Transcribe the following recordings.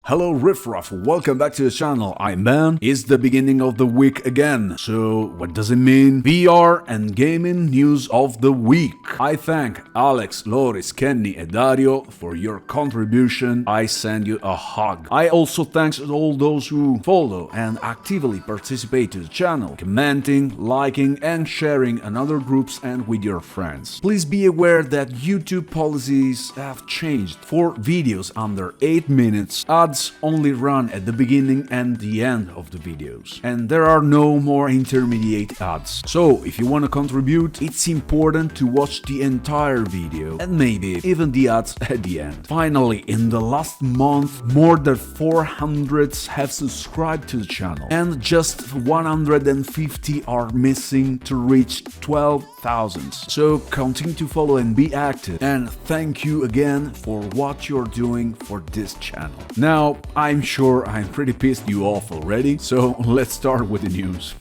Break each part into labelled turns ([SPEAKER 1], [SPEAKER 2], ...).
[SPEAKER 1] Hello Riffraff, welcome back to the channel, I'm Ben. It's the beginning of the week again, so what does it mean? VR and gaming news of the week. I thank Alex, Loris, Kenny and Dario for your contribution. I send you a hug. I also thanks all those who follow and actively participate to the channel, commenting, liking and sharing in other groups and with your friends. Please be aware that YouTube policies have changed. For videos under 8 minutes, ads only run at the beginning and the end of the videos, and there are no more intermediate ads. So if you want to contribute, it's important to watch the entire video and maybe even the ads at the end. Finally, in the last month, more than 400 have subscribed to the channel and just 150 are missing to reach 12,000. So continue to follow and be active, and thank you again for what you're doing for this channel. Now, I'm sure I'm pretty pissed you off already, so let's start with the news.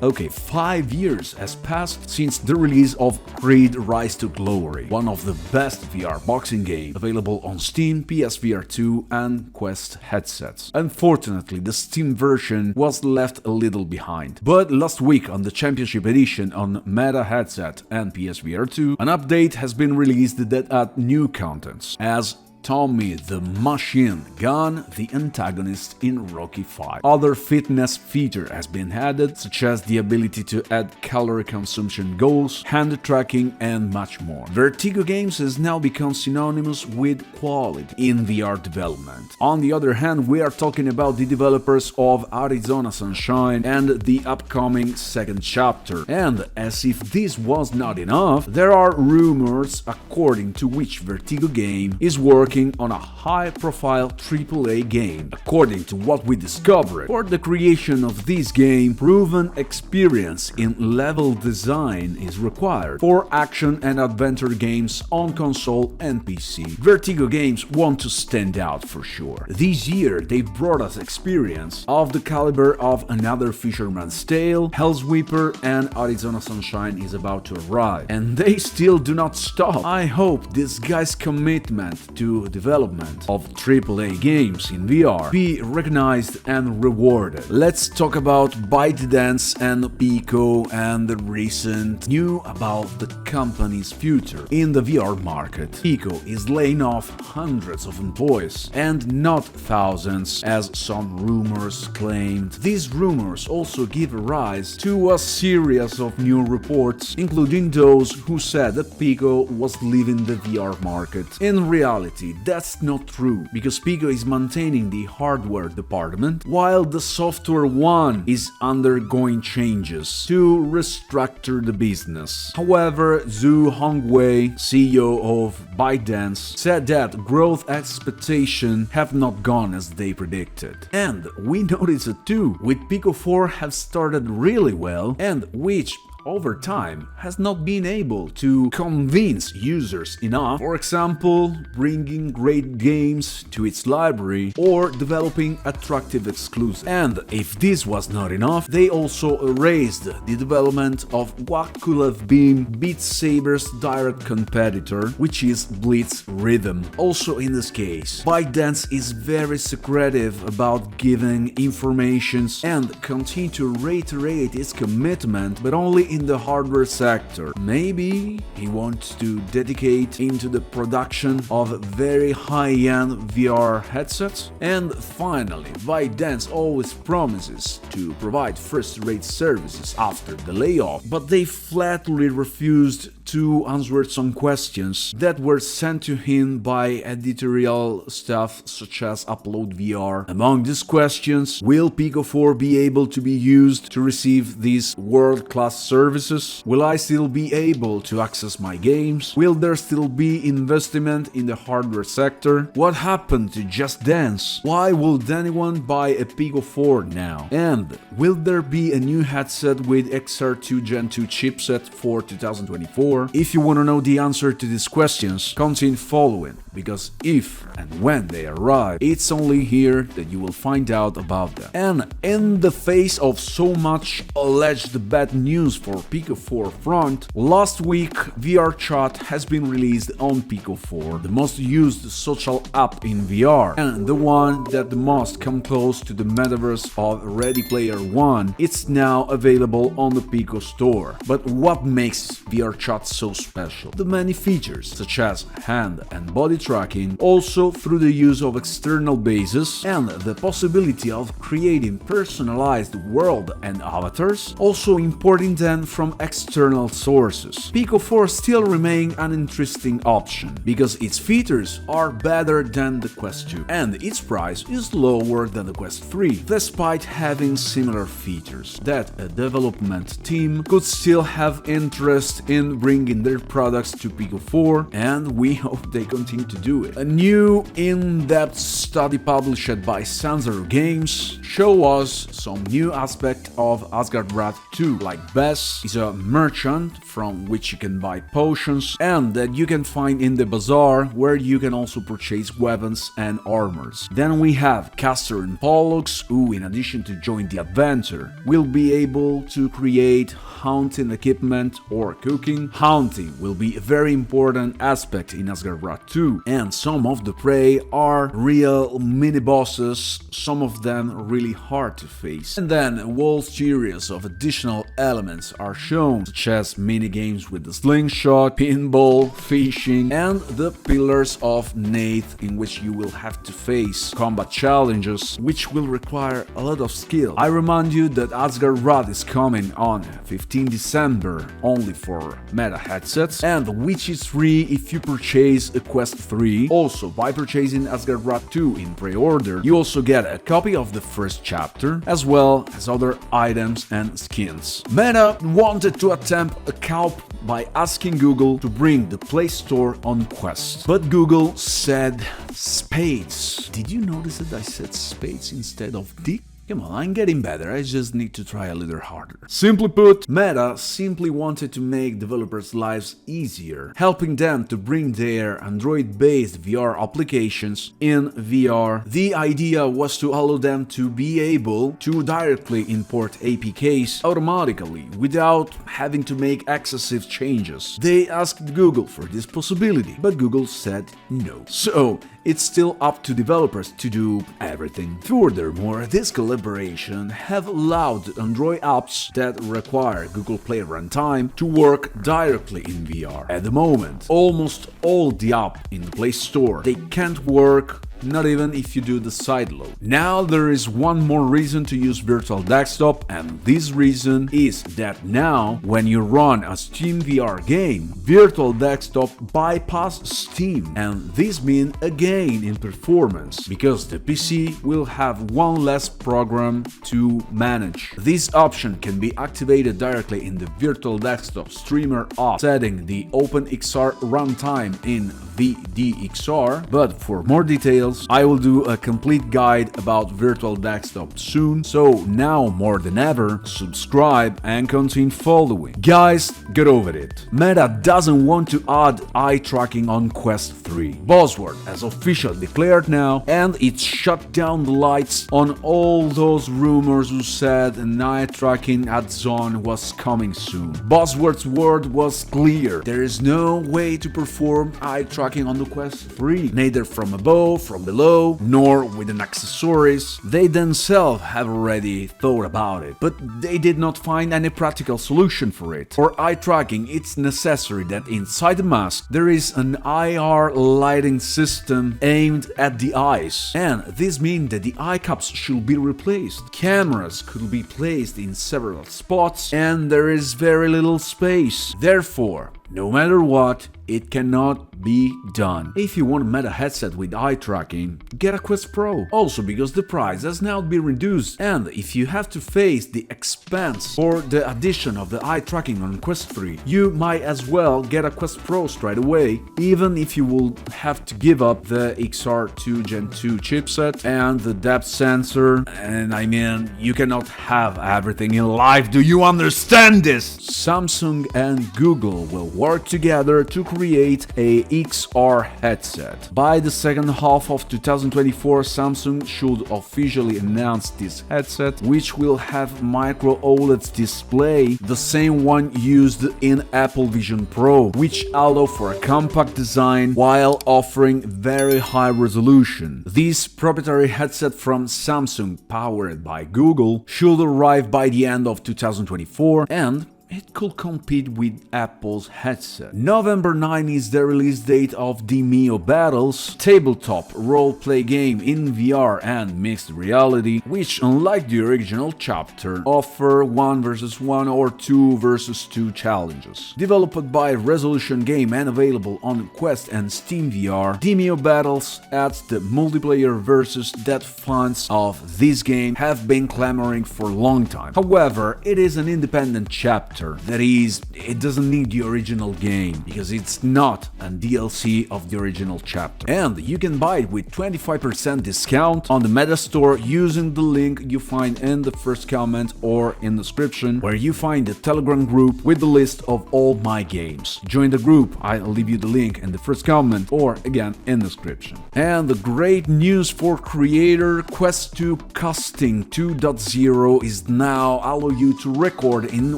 [SPEAKER 1] Okay, 5 years has passed since the release of Creed Rise to Glory, one of the best VR boxing games available on Steam, PSVR 2 and Quest headsets. Unfortunately, the Steam version was left a little behind. But last week on the Championship Edition on Meta headset and PSVR 2, an update has been released that add new contents, as Tommy the Machine Gun, the antagonist in Rocky V. Other fitness feature has been added, such as the ability to add calorie consumption goals, hand tracking and much more. Vertigo Games has now become synonymous with quality in VR development. On the other hand, we are talking about the developers of Arizona Sunshine and the upcoming second chapter. And as if this was not enough, there are rumors according to which Vertigo Game is working on a high-profile AAA game. According to what we discovered, for the creation of this game, proven experience in level design is required for action and adventure games on console and PC. Vertigo Games want to stand out for sure. This year, they brought us experience of the caliber of Another Fisherman's Tale, Hellsweeper, and Arizona Sunshine is about to arrive. And they still do not stop. I hope this guy's commitment to development of AAA games in VR be recognized and rewarded. Let's talk about ByteDance and Pico and the recent news about the company's future in the VR market. Pico is laying off hundreds of employees and not thousands, as some rumors claimed. These rumors also give rise to a series of new reports, including those who said that Pico was leaving the VR market. In reality, that's not true, because Pico is maintaining the hardware department, while the software one is undergoing changes to restructure the business. However, Zhu Hongwei, CEO of ByteDance, said that growth expectations have not gone as they predicted. And we noticed it too, with Pico 4 have started really well, and which over time has not been able to convince users enough, for example, bringing great games to its library or developing attractive exclusives. And if this was not enough, they also erased the development of what could have been Beat Saber's direct competitor, which is Blitz Rhythm. Also in this case, ByteDance is very secretive about giving information and continue to reiterate its commitment, but only in the hardware sector. Maybe he wants to dedicate into the production of very high-end VR headsets. And finally, ByteDance always promises to provide first-rate services after the layoff, but they flatly refused to answer some questions that were sent to him by editorial staff such as Upload VR. Among these questions, will Pico 4 be able to be used to receive these world-class services? Will I still be able to access my games? Will there still be investment in the hardware sector? What happened to Just Dance? Why would anyone buy a Pico 4 now? And will there be a new headset with XR2 Gen 2 chipset for 2024? If you want to know the answer to these questions, continue following. because if and when they arrive, it's only here that you will find out about them. And in the face of so much alleged bad news for Pico 4 front, last week VRchat has been released on Pico 4, the most used social app in VR, and the one that the most come close to the metaverse of Ready Player One. It's now available on the Pico store. But what makes VRchat so special? The many features, such as hand and body tracking, also through the use of external bases, and the possibility of creating personalized world and avatars, also importing them from external sources. Pico 4 still remains an interesting option, because its features are better than the Quest 2, and its price is lower than the Quest 3, despite having similar features that a development team could still have interest in bringing their products to Pico 4, and we hope they continue to do it. A new in-depth study published by Vertigo Games show us some new aspect of Asgard 2, like Bess is a merchant from which you can buy potions and that you can find in the bazaar, where you can also purchase weapons and armors. Then we have Castor and Pollux, who in addition to join the adventure will be able to create hunting equipment or cooking. Hunting will be a very important aspect in Asgard 2, and some of the prey are real mini-bosses, some of them really hard to face. And then a whole series of additional elements are shown, such as mini-games with the slingshot, pinball, fishing, and the Pillars of Nath, in which you will have to face combat challenges, which will require a lot of skill. I remind you that Asgard is coming on 15 December only for Meta headsets, and which is free if you purchase a Quest 3. Also, by purchasing Asgard 2 in pre-order, you also get a copy of the first chapter, as well as other items and skins. Meta wanted to attempt a coup by asking Google to bring the Play Store on Quest, but Google said spades. Did you notice that I said spades instead of dick? Come on, I'm getting better, I just need to try a little harder. Simply put, Meta simply wanted to make developers' lives easier, helping them to bring their Android-based VR applications in VR. The idea was to allow them to be able to directly import APKs automatically without having to make excessive changes. They asked Google for this possibility, but Google said no. So, it's still up to developers to do everything. Furthermore, this collaboration have allowed Android apps that require Google Play runtime to work directly in VR. At the moment, almost all the apps in the Play Store, they can't work, not even if you do the sideload. Now there is one more reason to use Virtual Desktop, and this reason is that now when you run a Steam VR game, Virtual Desktop bypass Steam, and this means a gain in performance, because the PC will have one less program to manage. This option can be activated directly in the Virtual Desktop Streamer app, setting the OpenXR runtime in VDXR, but for more details, I will do a complete guide about Virtual Desktop soon, so now more than ever, subscribe and continue following. Guys, get over it. Meta doesn't want to add eye tracking on Quest 3. Buzzword has officially declared now, and it shut down the lights on all those rumors who said an eye tracking add-on was coming soon. Buzzword's word was clear: there is no way to perform eye tracking on the Quest 3, neither from above, from below, nor with an accessories. They themselves have already thought about it, but they did not find any practical solution for it. For eye tracking, it's necessary that inside the mask there is an IR lighting system aimed at the eyes, and this means that the eye caps should be replaced. Cameras could be placed in several spots, and there is very little space. Therefore, no matter what, it cannot be done. If you want a Meta headset with eye tracking, get a Quest Pro. Also because the price has now been reduced, and if you have to face the expense for the addition of the eye tracking on Quest 3, you might as well get a Quest Pro straight away, even if you will have to give up the XR2 Gen 2 chipset and the depth sensor. And I mean, you cannot have everything in life, do you understand this? Samsung and Google will work together to create create a XR headset. By the second half of 2024, Samsung should officially announce this headset, which will have micro OLED display, the same one used in Apple Vision Pro, which allow for a compact design while offering very high resolution. This proprietary headset from Samsung, powered by Google, should arrive by the end of 2024 and it could compete with Apple's headset. November 9 is the release date of Demeo Battles, tabletop role-play game in VR and mixed reality, which, unlike the original chapter, offer 1 versus 1 or 2 versus 2 challenges. Developed by Resolution Game and available on Quest and Steam VR, Demeo Battles adds the multiplayer versus that fans of this game have been clamoring for a long time. However, it is an independent chapter. That is, it doesn't need the original game, because it's not a DLC of the original chapter. And you can buy it with 25% discount on the Meta Store using the link you find in the first comment or in the description, where you find the Telegram group with the list of all my games. Join the group, I'll leave you the link in the first comment or again in the description. And the great news for creator, Quest 2 Casting 2.0 is now allow you to record in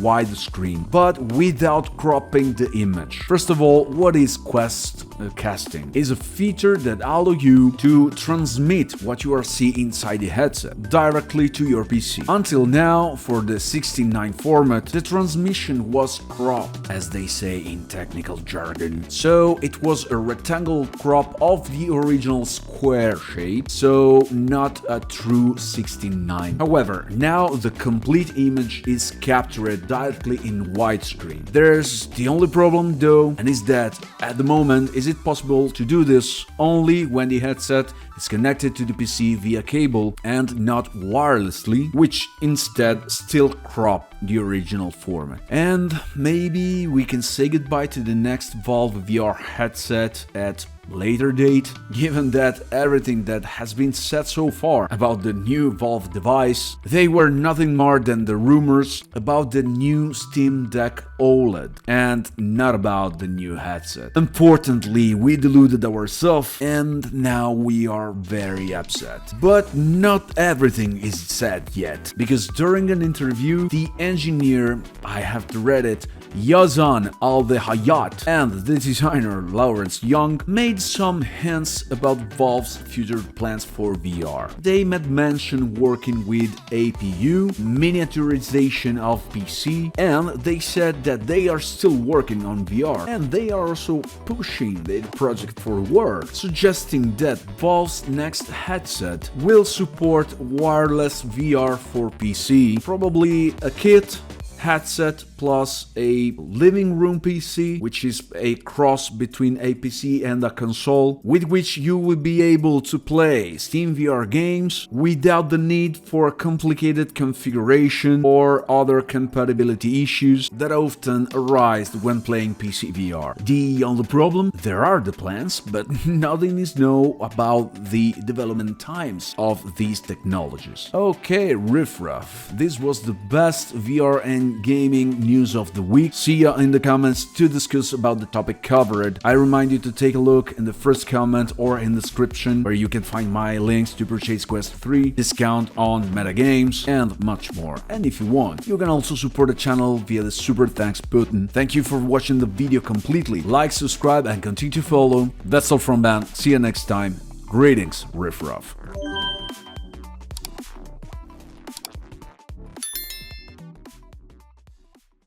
[SPEAKER 1] widescreen, but without cropping the image. First of all, what is Quest Casting? It's a feature that allows you to transmit what you are seeing inside the headset directly to your PC. Until now, for the 16:9 format, the transmission was cropped, as they say in technical jargon. So it was a rectangle crop of the original square shape, so not a true 16:9. However, now the complete image is captured directly in widescreen. There's the only problem though, and is that at the moment is it possible to do this only when the headset is connected to the PC via cable and not wirelessly, which instead still crop the original format. And maybe we can say goodbye to the next Valve VR headset at later date, given that everything that has been said so far about the new Valve device, they were nothing more than the rumors about the new Steam Deck OLED and not about the new headset. Unfortunately, we deluded ourselves and now we are very upset. But not everything is said yet, because during an interview, the engineer, I have to read it, Yazan Al-Hayat and the designer Lawrence Young made some hints about Valve's future plans for VR. They made mention working with APU, miniaturization of PC, and they said that they are still working on VR and they are also pushing the project forward, suggesting that Valve's next headset will support wireless VR for PC, probably a kit, headset plus a living room PC, which is a cross between a PC and a console, with which you will be able to play Steam VR games without the need for a complicated configuration or other compatibility issues that often arise when playing PC VR. The only problem, there are the plans, but nothing is known about the development times of these technologies. Okay, riffraff, this was the best VR and gaming news of the week. See ya in the comments to discuss about the topic covered. I remind you to take a look in the first comment or in the description, where you can find my links to purchase Quest 3, discount on Meta Games, and much more. And if you want, you can also support the channel via the super thanks button. Thank you for watching the video completely. Like, subscribe, and continue to follow. That's all from Ben. See you next time. Greetings, riffraff.